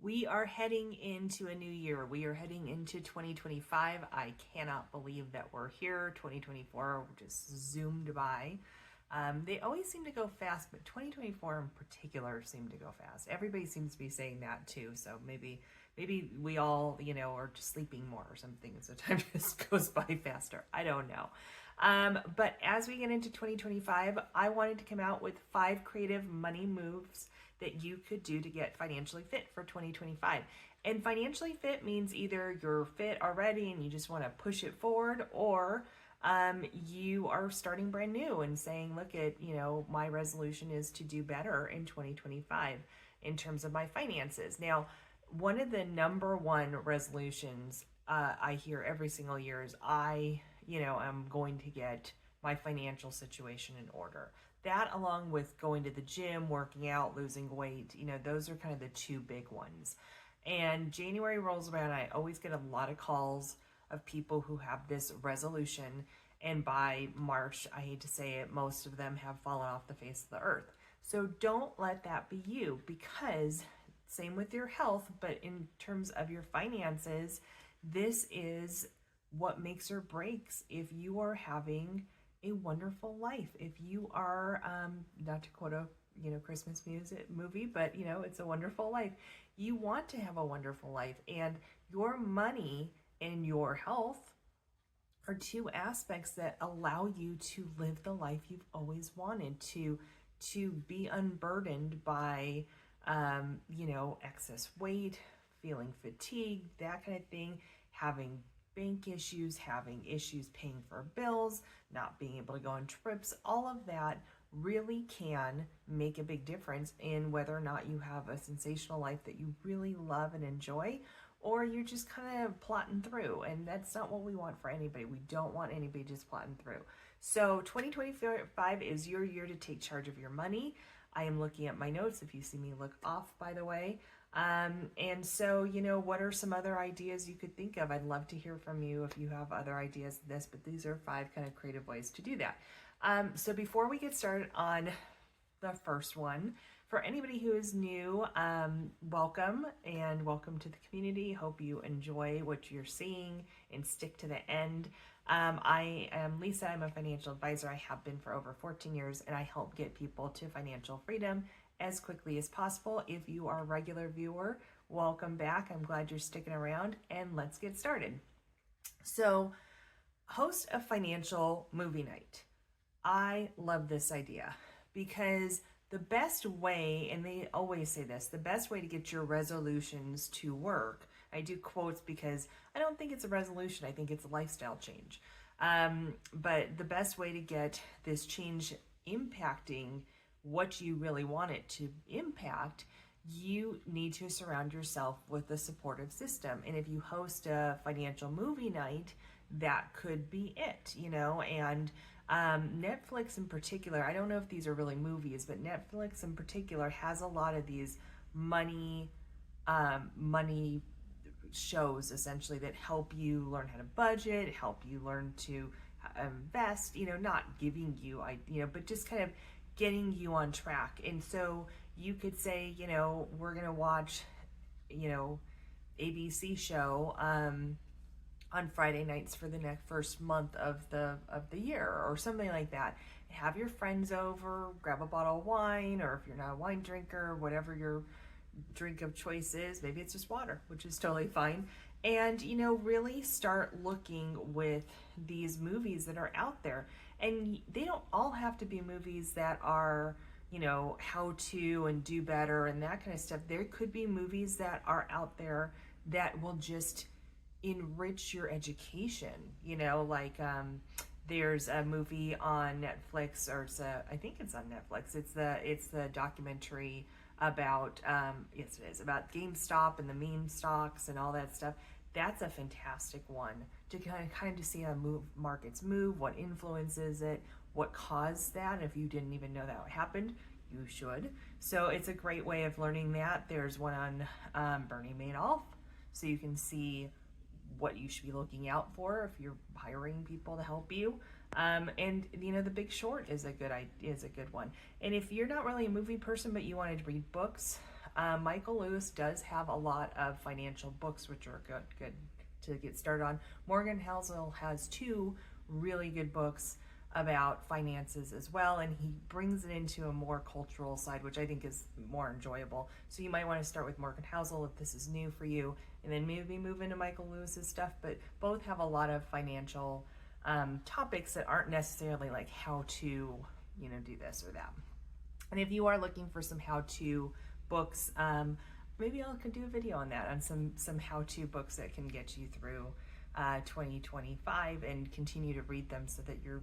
We are heading into a new year. We are heading into 2025. I cannot believe that we're here. 2024 just zoomed by. They always seem to go fast, but 2024 in particular seemed to go fast. Everybody seems to be saying that too. So maybe we all, are just sleeping more or something. So time just goes by faster. I don't know. But as we get into 2025, I wanted to come out with 5 creative money moves that you could do to get financially fit for 2025. And financially fit means either you're fit already and you just want to push it forward, or you are starting brand new and saying, look at, my resolution is to do better in 2025 in terms of my finances. Now, one of the number one resolutions I hear every single year is I'm going to get my financial situation in order. That, along with going to the gym, working out, losing weight, those are kind of the 2 big ones. And January rolls around, I always get a lot of calls of people who have this resolution. And by March, I hate to say it, most of them have fallen off the face of the earth. So don't let that be you, because same with your health, but in terms of your finances, this is what makes or breaks if you are having a wonderful life. If you are, not to quote a Christmas movie, but it's a wonderful life. You want to have a wonderful life, and your money and your health are 2 aspects that allow you to live the life you've always wanted, to be unburdened by excess weight, feeling fatigued, that kind of thing, having bank issues, having issues paying for bills, not being able to go on trips. All of that really can make a big difference in whether or not you have a sensational life that you really love and enjoy, or you're just kind of plotting through. And that's not what we want for anybody. We don't want anybody just plotting through. So 2025 is your year to take charge of your money. I am looking at my notes if you see me look off, by the way. And so, what are some other ideas you could think of? I'd love to hear from you if you have other ideas of this, but these are 5 kind of creative ways to do that. So before we get started on the first one, for anybody who is new, welcome to the community. Hope you enjoy what you're seeing and stick to the end. I am Lisa. I'm a financial advisor. I have been for over 14 years, and I help get people to financial freedom as quickly as possible. If you are a regular viewer, welcome back. I'm glad you're sticking around, and let's get started. So, host a financial movie night. I love this idea because the best way, and they always say this, the best way to get your resolutions to work, I do quotes because I don't think it's a resolution, I think it's a lifestyle change. But the best way to get this change impacting what you really want it to impact, you need to surround yourself with a supportive system. And if you host a financial movie night, that could be it, and Netflix in particular, I don't know if these are really movies, but Netflix in particular has a lot of these money shows essentially that help you learn how to budget, help you learn to invest, not giving you, but just kind of getting you on track. And so you could say, we're going to watch, ABC show, on Friday nights for the first month of the year or something like that. Have your friends over, grab a bottle of wine, or if you're not a wine drinker, whatever your drink of choice is, maybe it's just water, which is totally fine. And, really start looking with these movies that are out there. And they don't all have to be movies that are, how to and do better and that kind of stuff. There could be movies that are out there that will just enrich your education, there's a movie on Netflix, or I think it's on Netflix. It's the documentary about yes, it is about GameStop and the meme stocks and all that stuff. That's a fantastic one to kind of see how markets move, what influences it, what caused that. If you didn't even know that happened, you should. So it's a great way of learning that. There's one on Bernie Madoff, so you can see what you should be looking out for if you're hiring people to help you. And The Big Short is a good one. And if you're not really a movie person but you wanted to read books, Michael Lewis does have a lot of financial books, which are good to get started on. Morgan Housel has 2 really good books about finances as well, and he brings it into a more cultural side, which I think is more enjoyable. So you might want to start with Morgan Housel if this is new for you, and then maybe move into Michael Lewis's stuff. But both have a lot of financial topics that aren't necessarily like how to, do this or that. And if you are looking for some how-to books, maybe I could do a video on that, on some how-to books that can get you through 2025 and continue to read them so that you're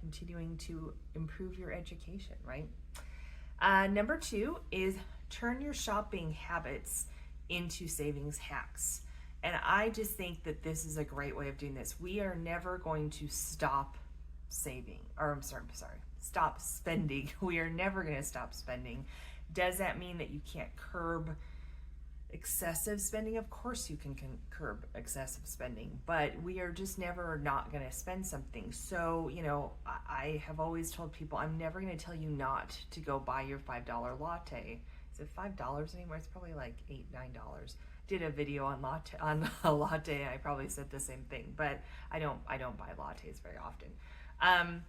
continuing to improve your education, right? Number 2 is turn your shopping habits into savings hacks. And I just think that this is a great way of doing this. We are never going to stop saving, or I'm sorry, stop spending. We are never going to stop spending. Does that mean that you can't curb excessive spending? Of course you can curb excessive spending, but we are just never not going to spend something. So, I have always told people, I'm never going to tell you not to go buy your $5 latte. Is it $5 anymore? It's probably like $8, $9. Did a video on a latte. I probably said the same thing, but I don't buy lattes very often.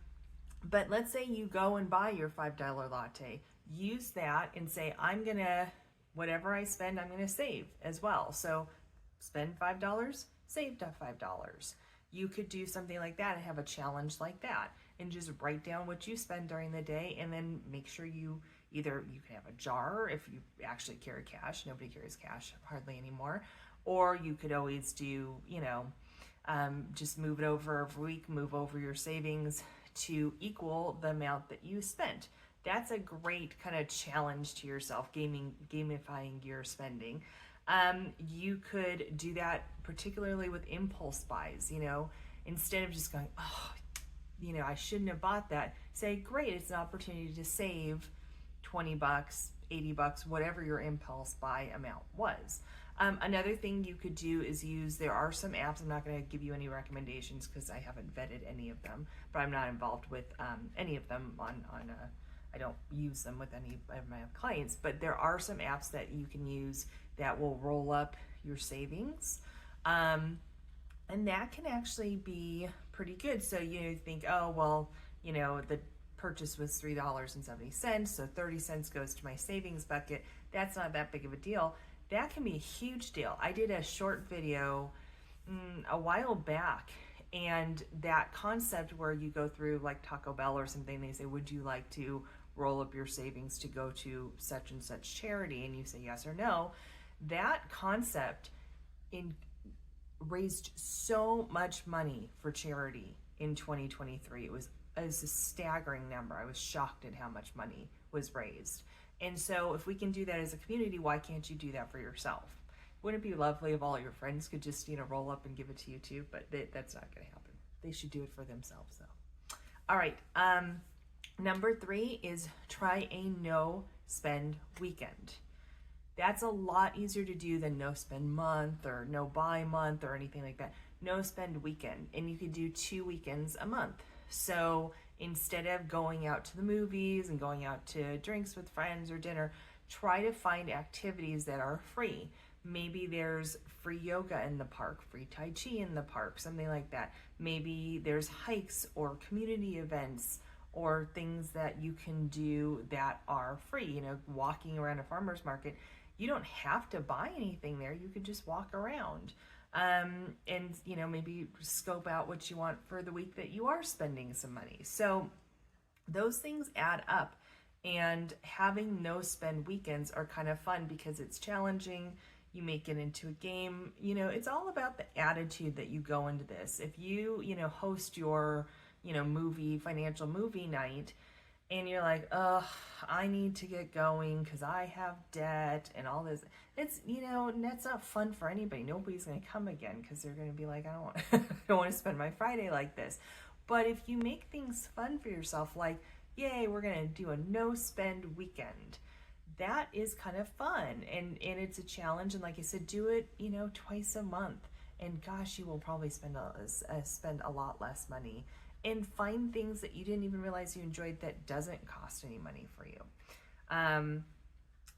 But let's say you go and buy your $5 latte. Use that and say, whatever I spend, I'm going to save as well. So spend $5, save $5. You could do something like that and have a challenge like that and just write down what you spend during the day, and then make sure you can have a jar if you actually carry cash. Nobody carries cash hardly anymore. Or you could always do, just move it over every week, move over your savings to equal the amount that you spent. That's a great kind of challenge to yourself, gamifying your spending. You could do that particularly with impulse buys, instead of just going, I shouldn't have bought that. Say, great, it's an opportunity to save $20, $80, whatever your impulse buy amount was. Another thing you could do is there are some apps. I'm not going to give you any recommendations because I haven't vetted any of them, but I'm not involved with any of them I don't use them with any of my clients, but there are some apps that you can use that will roll up your savings. And that can actually be pretty good. So you think, the purchase was $3.70, so 30 cents goes to my savings bucket. That's not that big of a deal. That can be a huge deal. I did a short video a while back, and that concept where you go through like Taco Bell or something, they say, would you like to roll up your savings to go to such and such charity? And you say yes or no. That concept raised so much money for charity in 2023. It was a staggering number. I was shocked at how much money was raised. And so if we can do that as a community, why can't you do that for yourself? Wouldn't it be lovely if all your friends could just, roll up and give it to you too? But that's not going to happen. They should do it for themselves though. All right. Number 3 is try a no spend weekend. That's a lot easier to do than no spend month or no buy month or anything like that. No spend weekend. And you could do 2 weekends a month. So instead of going out to the movies and going out to drinks with friends or dinner, try to find activities that are free. Maybe there's free yoga in the park, free Tai Chi in the park, something like that. Maybe there's hikes or community events or things that you can do that are free. Walking around a farmer's market, you don't have to buy anything there. You could just walk around. And maybe scope out what you want for the week that you are spending some money. So those things add up, and having no spend weekends are kind of fun because it's challenging. You make it into a game. It's all about the attitude that you go into this. If you, host your, financial movie night, and you're like, I need to get going because I have debt and all this. It's, that's not fun for anybody. Nobody's going to come again because they're going to be like, I don't want to spend my Friday like this. But if you make things fun for yourself, like, yay, we're going to do a no spend weekend, that is kind of fun. And it's a challenge. And like I said, do it, twice a month. And gosh, you will probably spend a lot less money. And find things that you didn't even realize you enjoyed that doesn't cost any money for you.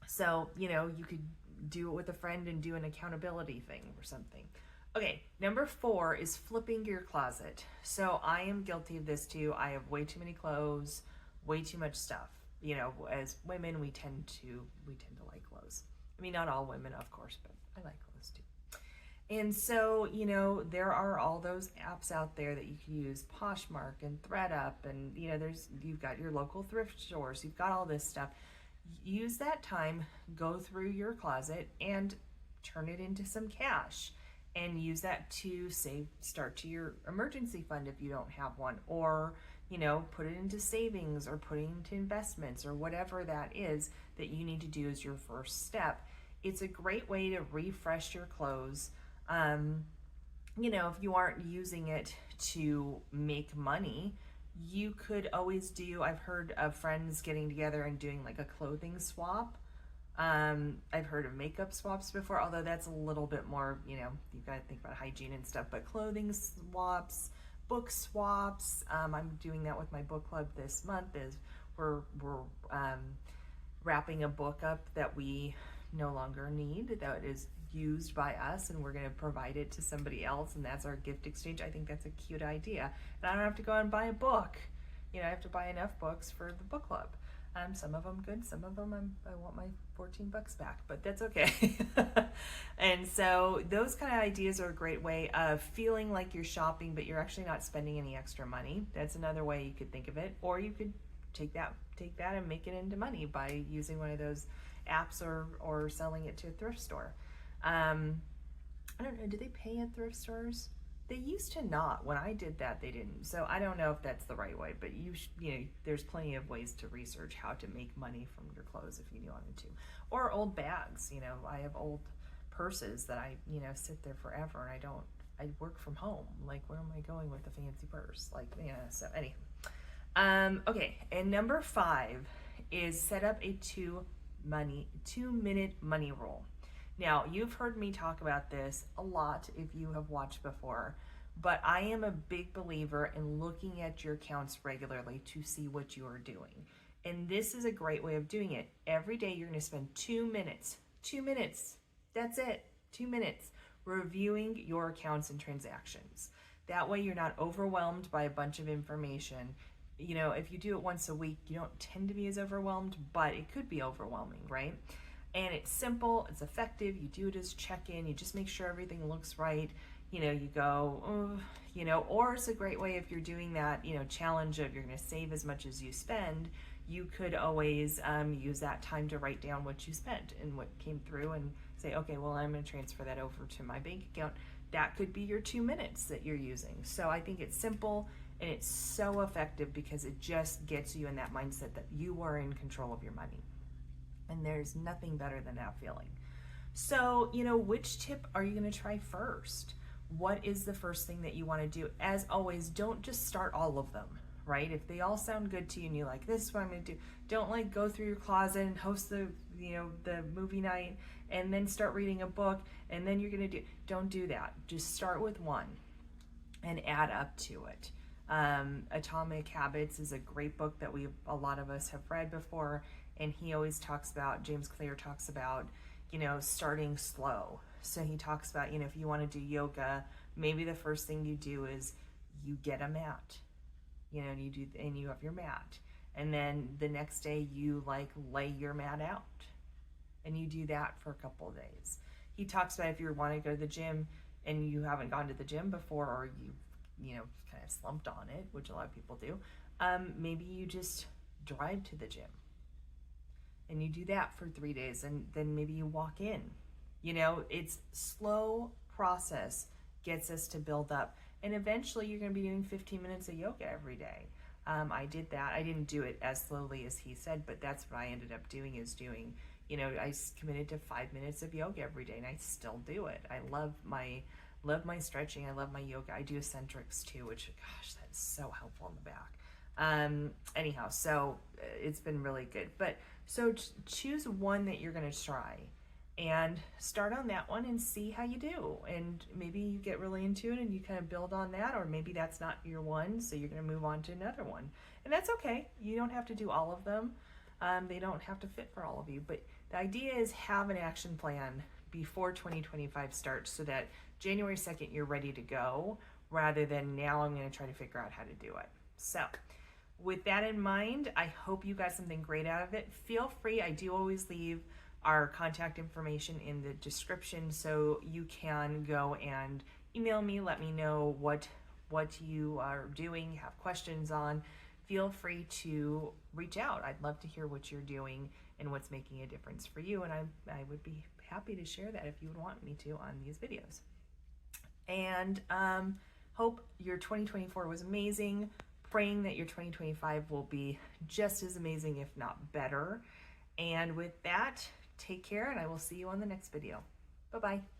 So, you could do it with a friend and do an accountability thing or something. Okay, number 4 is flipping your closet. So I am guilty of this too. I have way too many clothes, way too much stuff. As women, we tend to like clothes. I mean, not all women, of course, but I like clothes too. And so, there are all those apps out there that you can use, Poshmark and ThreadUp, and you've got your local thrift stores, you've got all this stuff. Use that time, go through your closet and turn it into some cash, and use that to start to your emergency fund if you don't have one, or put it into savings, or put it into investments, or whatever that is that you need to do as your first step. It's a great way to refresh your clothes. If you aren't using it to make money, you could always I've heard of friends getting together and doing like a clothing swap. I've heard of makeup swaps before, although that's a little bit more, you've got to think about hygiene and stuff, but clothing swaps, book swaps. I'm doing that with my book club this month. We're wrapping a book up that we no longer need, that is used by us, and we're going to provide it to somebody else, and that's our gift exchange. I think that's a cute idea, and I don't have to go and buy a book. I have to buy enough books for the book club. Some of them good, some of them I want my $14 back, but that's okay. And so those kind of ideas are a great way of feeling like you're shopping, but you're actually not spending any extra money. That's another way you could think of it. Or you could take that and make it into money by using one of those apps, or selling it to a thrift store. I don't know, do they pay at thrift stores? They used to not. When I did that, they didn't. So I don't know if that's the right way, but there's plenty of ways to research how to make money from your clothes if you wanted to. Or old bags. I have old purses that I, sit there forever, and I work from home. Like, where am I going with a fancy purse? So anyhow. Okay, and number 5 is set up a 2-minute money rule. Now, you've heard me talk about this a lot if you have watched before, but I am a big believer in looking at your accounts regularly to see what you are doing. And this is a great way of doing it. Every day you're going to spend 2 minutes. 2 minutes. That's it. 2 minutes reviewing your accounts and transactions. That way you're not overwhelmed by a bunch of information. If you do it once a week, you don't tend to be as overwhelmed, but it could be overwhelming, right? And it's simple, it's effective. You do it as check-in. You just make sure everything looks right. You go, or it's a great way if you're doing that, challenge of you're going to save as much as you spend. You could always use that time to write down what you spent and what came through, and say, okay, well, I'm going to transfer that over to my bank account. That could be your 2 minutes that you're using. So I think it's simple, and it's so effective because it just gets you in that mindset that you are in control of your money. And there's nothing better than that feeling. So, which tip are you going to try first? What is the first thing that you want to do? As always, don't just start all of them, right? If they all sound good to you and you're like, this is what I'm going to do, don't go through your closet and host the movie night and then start reading a book and then you're going to don't do that. Just start with one and add up to it. Atomic Habits is a great book that a lot of us have read before. And he always James Clear talks about, starting slow. So he talks about, if you want to do yoga, maybe the first thing you do is you get a mat, and you have your mat. And then the next day you lay your mat out and you do that for a couple of days. He talks about if you want to go to the gym and you haven't gone to the gym before, or you kind of slumped on it, which a lot of people do, maybe you just drive to the gym. And you do that for 3 days, and then maybe you walk in. It's slow process gets us to build up. And eventually you're going to be doing 15 minutes of yoga every day. I did that. I didn't do it as slowly as he said, but that's what I ended up doing I committed to 5 minutes of yoga every day, and I still do it. I love my stretching. I love my yoga. I do eccentrics too, which, gosh, that's so helpful in the back. Anyhow, so it's been really good. But so choose one that you're going to try and start on that one and see how you do. And maybe you get really into it and you kind of build on that, or maybe that's not your one, so you're going to move on to another one. And that's okay. You don't have to do all of them. They don't have to fit for all of you, but The idea is have an action plan before 2025 starts so that January 2nd you're ready to go, rather than now I'm going to try to figure out how to do it. So with that in mind, I hope you got something great out of it. Feel free, I do always leave our contact information in the description, so you can go and email me, let me know what you are doing, have questions on. Feel free to reach out. I'd love to hear what you're doing and what's making a difference for you, and I would be happy to share that if you would want me to on these videos. And hope your 2024 was amazing. Praying that your 2025 will be just as amazing, if not better. And with that, take care, and I will see you on the next video. Bye-bye.